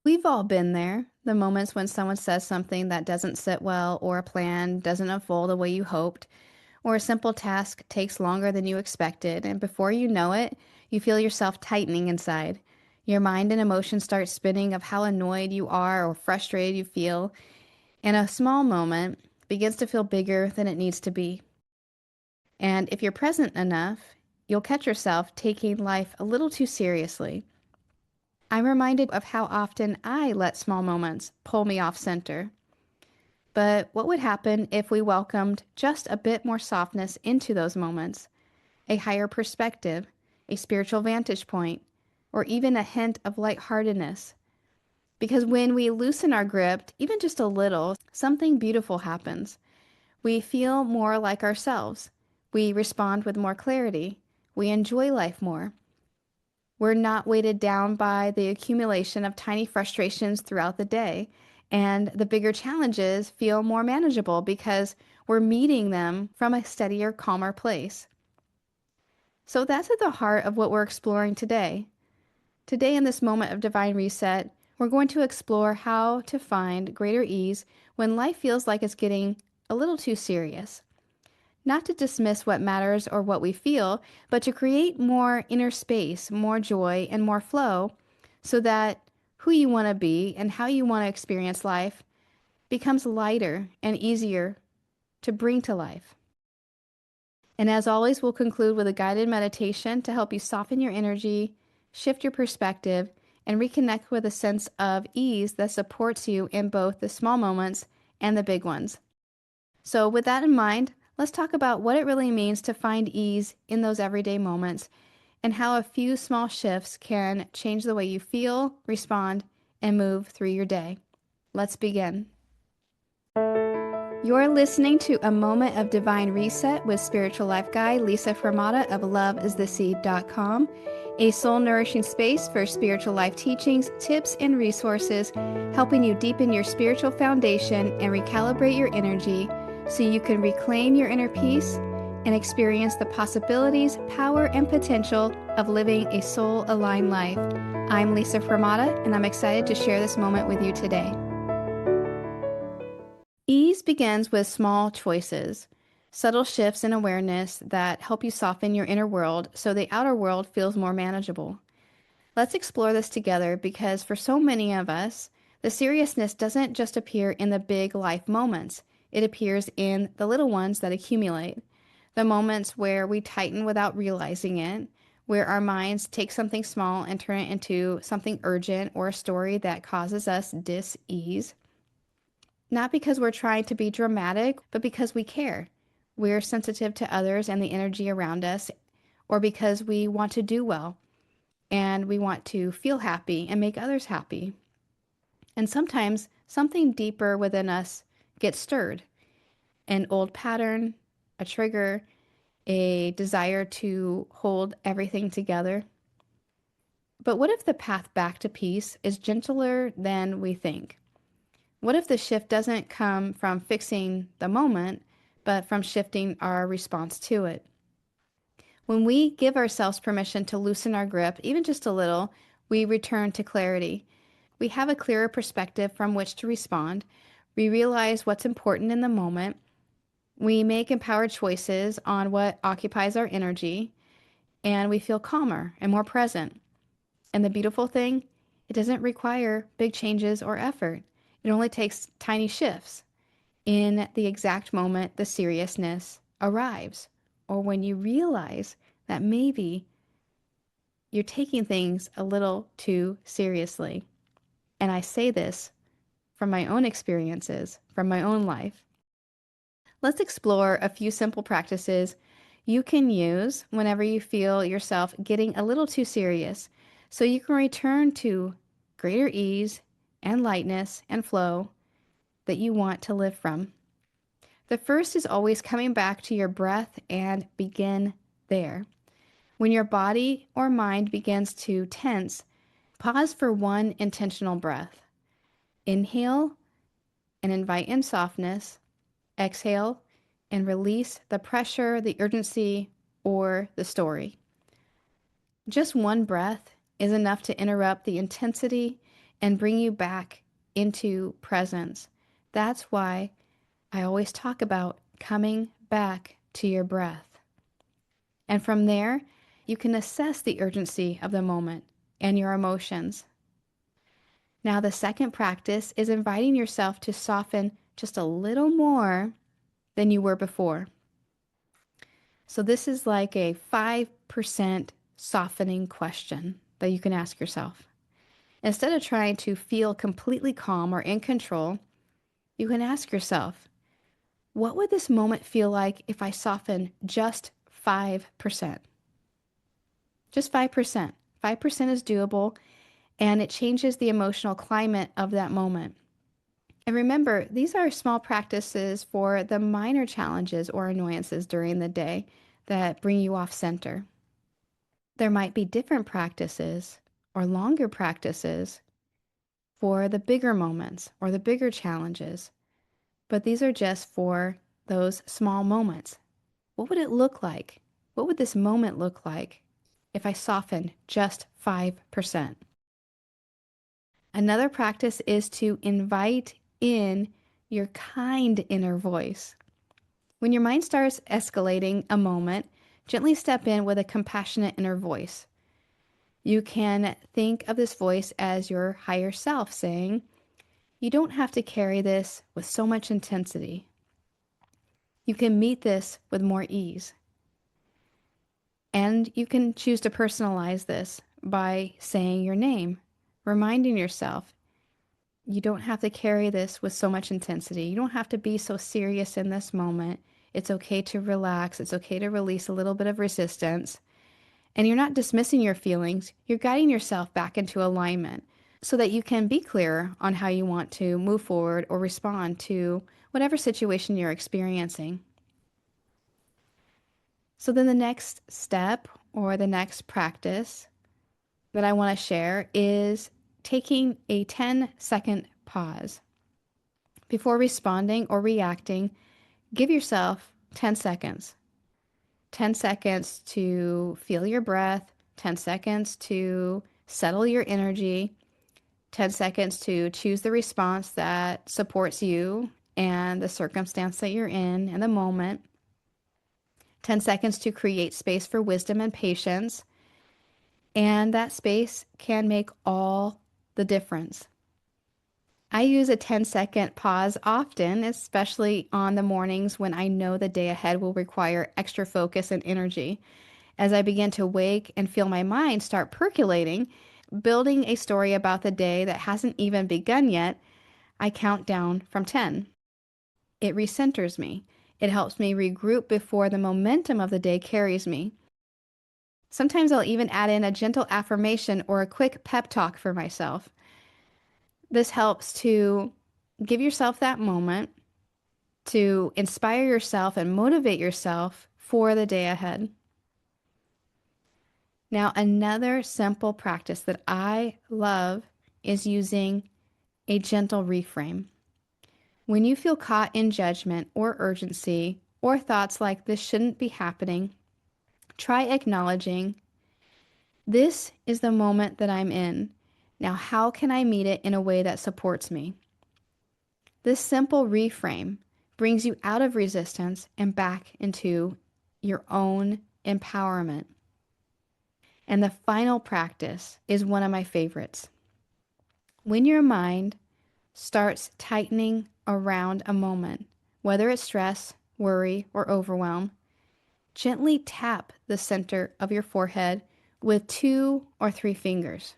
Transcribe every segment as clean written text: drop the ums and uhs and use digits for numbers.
We've all been there, the moments when someone says something that doesn't sit well, or a plan doesn't unfold the way you hoped, or a simple task takes longer than you expected, and before you know it, you feel yourself tightening inside. Your mind and emotions start spinning of how annoyed you are or frustrated you feel, and a small moment begins to feel bigger than it needs to be. And if you're present enough, you'll catch yourself taking life a little too seriously. I'm reminded of how often I let small moments pull me off center. But what would happen if we welcomed just a bit more softness into those moments, a higher perspective, a spiritual vantage point, or even a hint of lightheartedness? Because when we loosen our grip, even just a little, something beautiful happens. We feel more like ourselves. We respond with more clarity. We enjoy life more. We're not weighted down by the accumulation of tiny frustrations throughout the day. And the bigger challenges feel more manageable because we're meeting them from a steadier, calmer place. So that's at the heart of what we're exploring today. Today, in this moment of divine reset, we're going to explore how to find greater ease when life feels like it's getting a little too serious. Not to dismiss what matters or what we feel, but to create more inner space, more joy, and more flow so that who you want to be and how you want to experience life becomes lighter and easier to bring to life. And as always, we'll conclude with a guided meditation to help you soften your energy, shift your perspective, and reconnect with a sense of ease that supports you in both the small moments and the big ones. So, with that in mind, let's talk about what it really means to find ease in those everyday moments and how a few small shifts can change the way you feel, respond, and move through your day. Let's begin. You're listening to A Moment of Divine Reset with spiritual life guide Lisa Hromada of loveistheseed.com, a soul-nourishing space for spiritual life teachings, tips, and resources, helping you deepen your spiritual foundation and recalibrate your energy so you can reclaim your inner peace and experience the possibilities, power, and potential of living a soul-aligned life. I'm Lisa Hromada, and I'm excited to share this moment with you today. Ease begins with small choices, subtle shifts in awareness that help you soften your inner world so the outer world feels more manageable. Let's explore this together because for so many of us, the seriousness doesn't just appear in the big life moments. It appears in the little ones that accumulate, the moments where we tighten without realizing it, where our minds take something small and turn it into something urgent or a story that causes us dis-ease. Not because we're trying to be dramatic, but because we care. We're sensitive to others and the energy around us, or because we want to do well and we want to feel happy and make others happy. And sometimes something deeper within us gets stirred. An old pattern, a trigger, a desire to hold everything together. But what if the path back to peace is gentler than we think? What if the shift doesn't come from fixing the moment, but from shifting our response to it? When we give ourselves permission to loosen our grip, even just a little, we return to clarity. We have a clearer perspective from which to respond. We realize what's important in the moment. We make empowered choices on what occupies our energy, and we feel calmer and more present. And the beautiful thing, it doesn't require big changes or effort. It only takes tiny shifts. In the exact moment the seriousness arrives, or when you realize that maybe you're taking things a little too seriously. And I say this from my own experiences, from my own life. Let's explore a few simple practices you can use whenever you feel yourself getting a little too serious, so you can return to greater ease and lightness and flow that you want to live from. The first is always coming back to your breath and begin there. When your body or mind begins to tense, pause for one intentional breath. Inhale and invite in softness. Exhale and release the pressure, the urgency, or the story. Just one breath is enough to interrupt the intensity and bring you back into presence. That's why I always talk about coming back to your breath. And from there, you can assess the urgency of the moment and your emotions. Now, the second practice is inviting yourself to soften just a little more than you were before. So, this is like a 5% softening question that you can ask yourself. Instead of trying to feel completely calm or in control, you can ask yourself, what would this moment feel like if I soften just 5%? Just 5%. 5% is doable, and it changes the emotional climate of that moment. And remember, these are small practices for the minor challenges or annoyances during the day that bring you off center. There might be different practices or longer practices for the bigger moments or the bigger challenges, but these are just for those small moments. What would it look like? What would this moment look like if I soften just 5%? Another practice is to invite in your kind inner voice. When your mind starts escalating a moment, gently step in with a compassionate inner voice. You can think of this voice as your higher self saying, you don't have to carry this with so much intensity. You can meet this with more ease. And you can choose to personalize this by saying your name, reminding yourself, you don't have to carry this with so much intensity. You don't have to be so serious in this moment. It's okay to relax. It's okay to release a little bit of resistance. And you're not dismissing your feelings. You're guiding yourself back into alignment so that you can be clearer on how you want to move forward or respond to whatever situation you're experiencing. So then the next step or the next practice that I want to share is taking a 10-second pause. Before responding or reacting, give yourself 10 seconds. 10 seconds to feel your breath, 10 seconds to settle your energy, 10 seconds to choose the response that supports you and the circumstance that you're in and the moment, 10 seconds to create space for wisdom and patience. And that space can make all the difference. I use a 10-second pause often, especially on the mornings when I know the day ahead will require extra focus and energy. As I begin to wake and feel my mind start percolating, building a story about the day that hasn't even begun yet, I count down from 10. It recenters me. It helps me regroup before the momentum of the day carries me. Sometimes I'll even add in a gentle affirmation or a quick pep talk for myself. This helps to give yourself that moment to inspire yourself and motivate yourself for the day ahead. Now, another simple practice that I love is using a gentle reframe. When you feel caught in judgment or urgency or thoughts like this shouldn't be happening, try acknowledging, this is the moment that I'm in. Now, how can I meet it in a way that supports me? This simple reframe brings you out of resistance and back into your own empowerment. And the final practice is one of my favorites. When your mind starts tightening around a moment, whether it's stress, worry, or overwhelm, gently tap the center of your forehead with 2 or 3 fingers.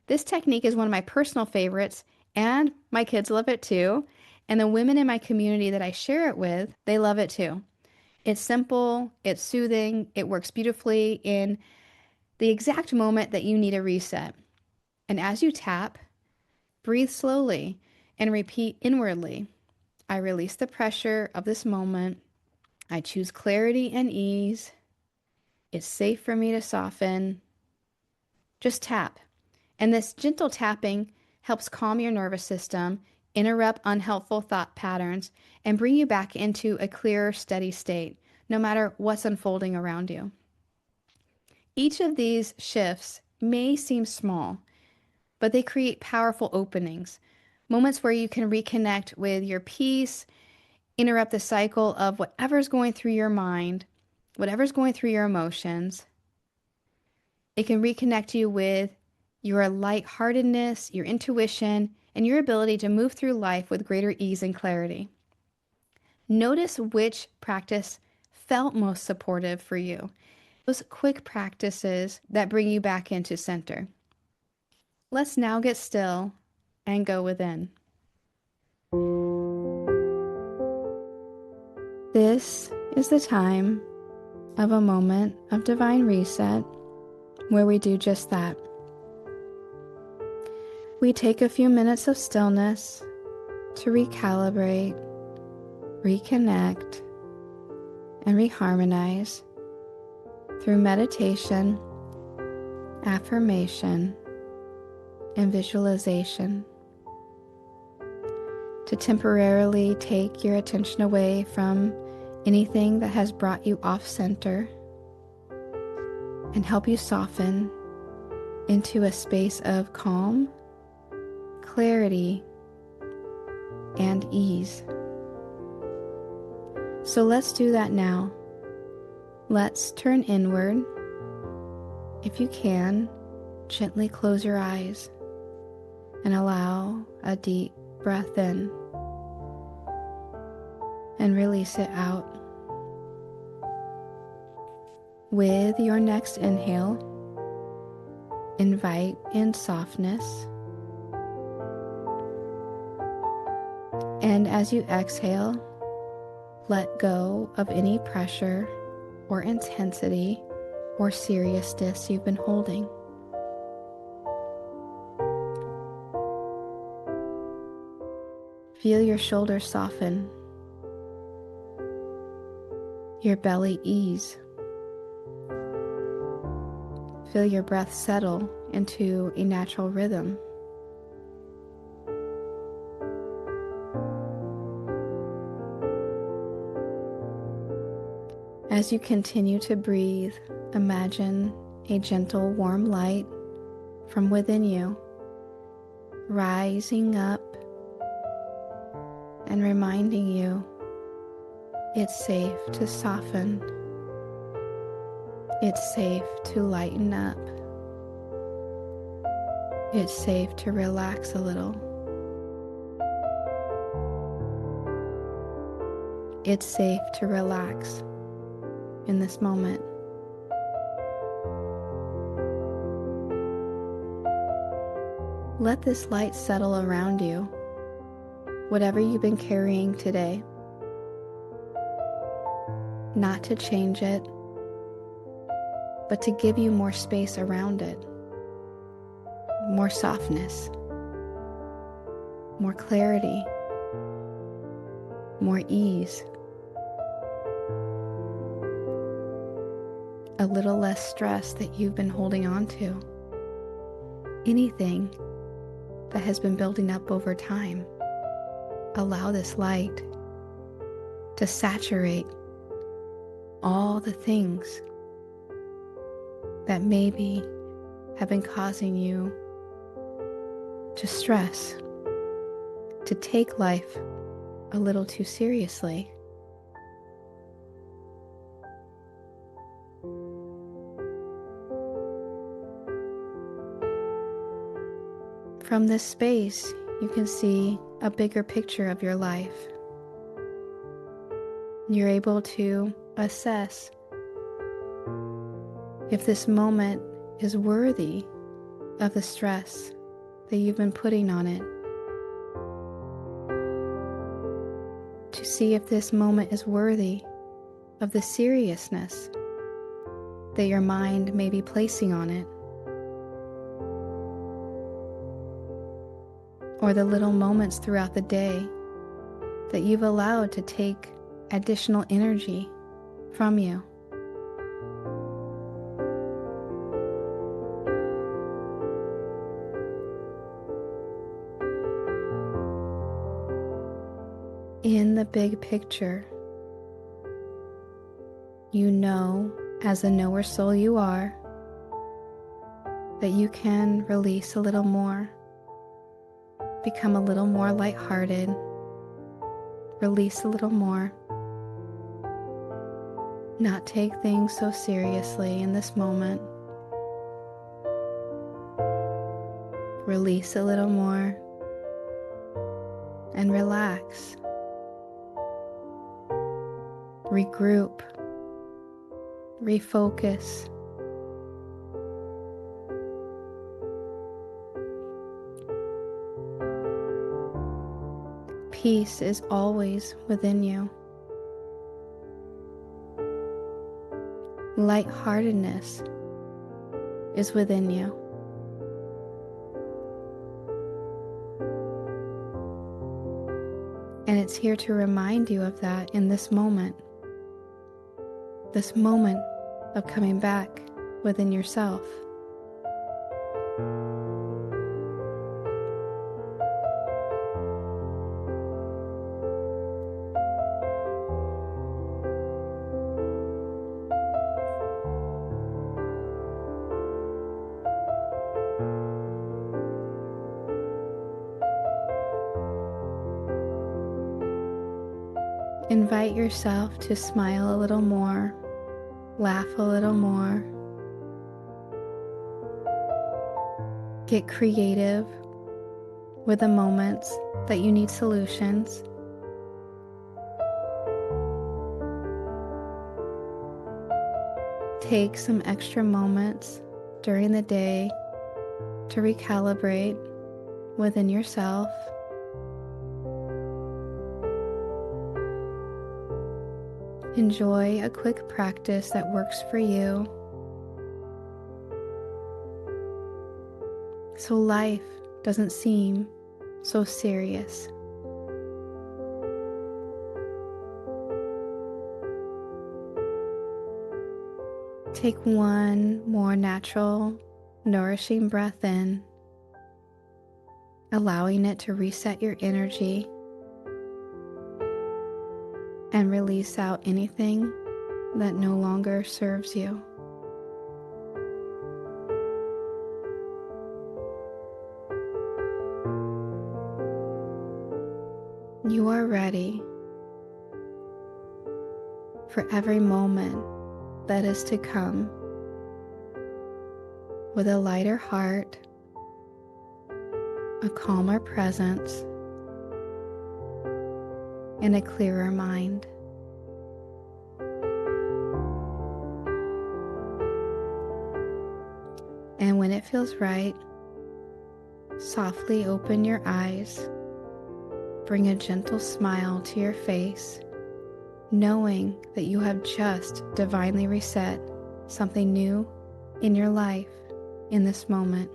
This technique is one of my personal favorites, and my kids love it too. And the women in my community that I share it with, they love it too. It's simple, it's soothing, it works beautifully in the exact moment that you need a reset. And as you tap, breathe slowly and repeat inwardly. I release the pressure of this moment. I choose clarity and ease. It's safe for me to soften. Just tap. And this gentle tapping helps calm your nervous system, interrupt unhelpful thought patterns, and bring you back into a clearer, steady state, no matter what's unfolding around you. Each of these shifts may seem small, but they create powerful openings, moments where you can reconnect with your peace, interrupt the cycle of whatever's going through your mind, whatever's going through your emotions. It can reconnect you with your lightheartedness, your intuition, and your ability to move through life with greater ease and clarity. Notice which practice felt most supportive for you. Those quick practices that bring you back into center. Let's now get still and go within. This is the time of a moment of divine reset where we do just that. We take a few minutes of stillness to recalibrate, reconnect, and reharmonize through meditation, affirmation, and visualization. To temporarily take your attention away from anything that has brought you off center and help you soften into a space of calm, clarity, and ease. So let's do that now. Let's turn inward. If you can, gently close your eyes and allow a deep breath in and release it out. With your next inhale, invite in softness. And as you exhale, let go of any pressure or intensity or seriousness you've been holding. Feel your shoulders soften, your belly ease. Feel your breath settle into a natural rhythm. As you continue to breathe, imagine a gentle, warm light from within you, rising up and reminding you it's safe to soften. It's safe to lighten up. It's safe to relax a little. It's safe to relax in this moment. Let this light settle around you, whatever you've been carrying today. Not to change it, but to give you more space around it, more softness, more clarity, more ease, a little less stress that you've been holding on to, anything that has been building up over time. Allow this light to saturate all the things that maybe have been causing you to stress, to take life a little too seriously. From this space, you can see a bigger picture of your life. You're able to assess if this moment is worthy of the stress that you've been putting on it. To see if this moment is worthy of the seriousness that your mind may be placing on it. Or the little moments throughout the day that you've allowed to take additional energy from you. In the big picture, you know, as the knower soul you are, that you can release a little more, become a little more lighthearted, release a little more, not take things so seriously in this moment. Release a little more and relax. Regroup. Refocus. Peace is always within you. Lightheartedness is within you. And it's here to remind you of that in this moment of coming back within yourself. Invite yourself to smile a little more, laugh a little more. Get creative with the moments that you need solutions. Take some extra moments during the day to recalibrate within yourself. Enjoy a quick practice that works for you, so life doesn't seem so serious. Take one more natural, nourishing breath in, allowing it to reset your energy and release out anything that no longer serves you. You are ready for every moment that is to come with a lighter heart, a calmer presence, and a clearer mind. And when it feels right, softly open your eyes, bring a gentle smile to your face, knowing that you have just divinely reset something new in your life in this moment.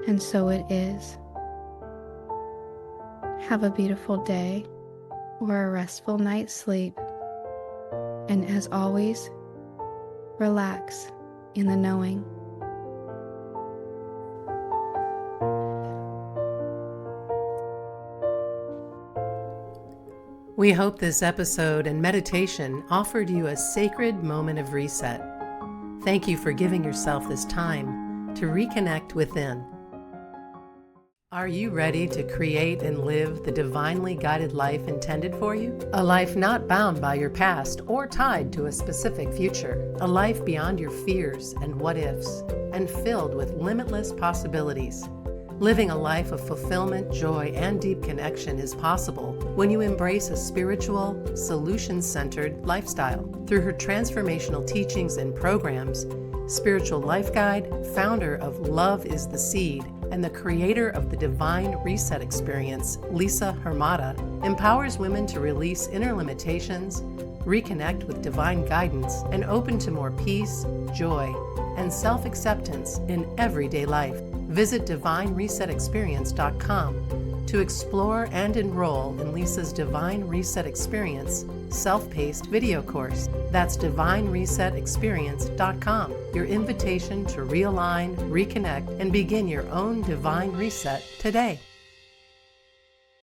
And so it is. Have a beautiful day or a restful night's sleep. And as always, relax in the knowing. We hope this episode and meditation offered you a sacred moment of reset. Thank you for giving yourself this time to reconnect within. Are you ready to create and live the divinely guided life intended for you? A life not bound by your past or tied to a specific future. A life beyond your fears and what-ifs, and filled with limitless possibilities. Living a life of fulfillment, joy, and deep connection is possible when you embrace a spiritual, solution-centered lifestyle. Through her transformational teachings and programs, spiritual life guide, founder of Love is the Seed, and the creator of the Divine Reset Experience, Lisa Hromada, empowers women to release inner limitations, reconnect with divine guidance, and open to more peace, joy, and self-acceptance in everyday life. Visit DivineResetExperience.com to explore and enroll in Lisa's Divine Reset Experience self-paced video course. That's DivineResetExperience.com, your invitation to realign, reconnect, and begin your own divine reset today.